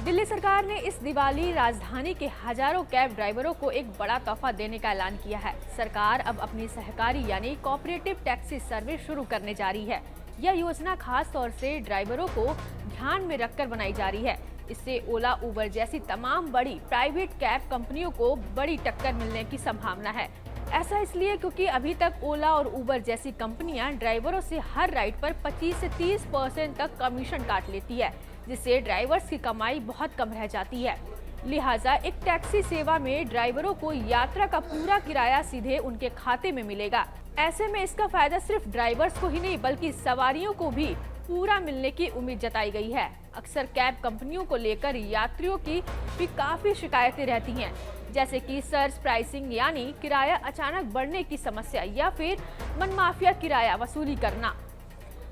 दिल्ली सरकार ने इस दिवाली राजधानी के हजारों कैब ड्राइवरों को एक बड़ा तोहफा देने का ऐलान किया है। सरकार अब अपनी सहकारी यानी कोऑपरेटिव टैक्सी सर्विस शुरू करने जा रही है। यह योजना खास तौर से ड्राइवरों को ध्यान में रखकर बनाई जा रही है। इससे ओला, उबर जैसी तमाम बड़ी प्राइवेट कैब कंपनियों को बड़ी टक्कर मिलने की संभावना है। ऐसा इसलिए क्योंकि अभी तक ओला और उबर जैसी कंपनियां ड्राइवरों से हर राइड पर 25 से 30% तक कमीशन काट लेती है, जिससे ड्राइवर्स की कमाई बहुत कम रह जाती है। लिहाजा एक टैक्सी सेवा में ड्राइवरों को यात्रा का पूरा किराया सीधे उनके खाते में मिलेगा। ऐसे में इसका फायदा सिर्फ ड्राइवर्स को ही नहीं बल्कि सवारियों को भी पूरा मिलने की उम्मीद जताई गई है। अक्सर कैब कंपनियों को लेकर यात्रियों की भी काफी शिकायतें रहती हैं, जैसे कि सर्ज प्राइसिंग यानी किराया अचानक बढ़ने की समस्या या फिर मनमाफिया किराया वसूली करना,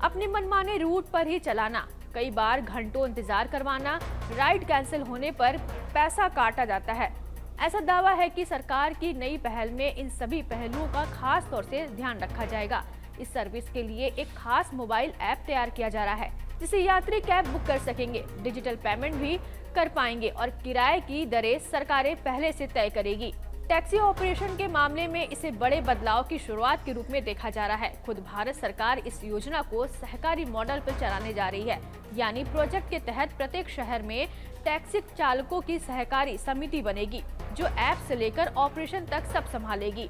अपने मनमाने रूट पर ही चलाना, कई बार घंटों इंतजार करवाना, राइड कैंसिल होने पर पैसा काटा जाता है। ऐसा दावा है कि सरकार की नई पहल में इन सभी पहलुओं का खास तौर से ध्यान रखा जाएगा। इस सर्विस के लिए एक खास मोबाइल ऐप तैयार किया जा रहा है, जिसे यात्री कैब बुक कर सकेंगे, डिजिटल पेमेंट भी कर पाएंगे और किराए की दरें सरकारें पहले से तय करेगी। टैक्सी ऑपरेशन के मामले में इसे बड़े बदलाव की शुरुआत के रूप में देखा जा रहा है। खुद भारत सरकार इस योजना को सहकारी मॉडल पर चलाने जा रही है, यानी प्रोजेक्ट के तहत प्रत्येक शहर में टैक्सी चालकों की सहकारी समिति बनेगी, जो ऐप से लेकर ऑपरेशन तक सब संभालेगी।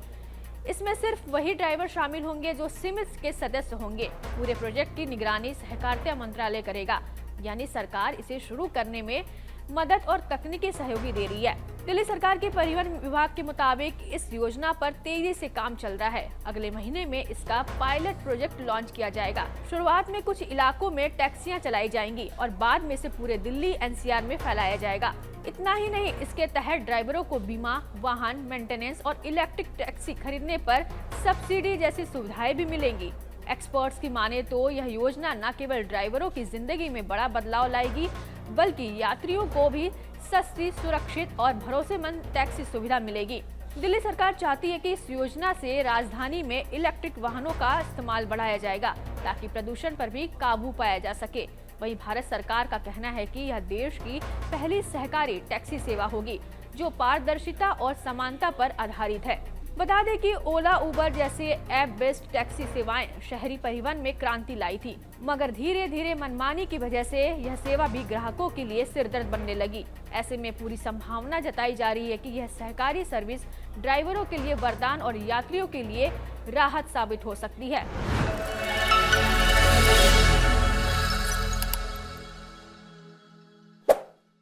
इसमें सिर्फ वही ड्राइवर शामिल होंगे जो सिमिस के सदस्य होंगे। पूरे प्रोजेक्ट की निगरानी सहकारिता मंत्रालय करेगा, यानी सरकार इसे शुरू करने में मदद और तकनीकी सहयोगी दे रही है। दिल्ली सरकार के परिवहन विभाग के मुताबिक इस योजना पर तेजी से काम चल रहा है। अगले महीने में इसका पायलट प्रोजेक्ट लॉन्च किया जाएगा। शुरुआत में कुछ इलाकों में टैक्सियां चलाई जाएंगी और बाद में इसे पूरे दिल्ली एनसीआर में फैलाया जाएगा। इतना ही नहीं, इसके तहत ड्राइवरों को बीमा, वाहन मेंटेनेंस और इलेक्ट्रिक टैक्सी खरीदने पर सब्सिडी जैसी सुविधाएं भी मिलेंगी। एक्सपर्ट्स की माने तो यह योजना न केवल ड्राइवरों की जिंदगी में बड़ा बदलाव लाएगी, बल्कि यात्रियों को भी सस्ती, सुरक्षित और भरोसेमंद टैक्सी सुविधा मिलेगी। दिल्ली सरकार चाहती है कि इस योजना से राजधानी में इलेक्ट्रिक वाहनों का इस्तेमाल बढ़ाया जाएगा, ताकि प्रदूषण पर भी काबू पाया जा सके। वहीं भारत सरकार का कहना है कि यह देश की पहली सहकारी टैक्सी सेवा होगी, जो पारदर्शिता और समानता पर आधारित है। बता दें कि ओला, उबर जैसे ऐप बेस्ड टैक्सी सेवाएं शहरी परिवहन में क्रांति लाई थी, मगर धीरे धीरे मनमानी की वजह से यह सेवा भी ग्राहकों के लिए सिरदर्द बनने लगी। ऐसे में पूरी संभावना जताई जा रही है कि यह सहकारी सर्विस ड्राइवरों के लिए वरदान और यात्रियों के लिए राहत साबित हो सकती है।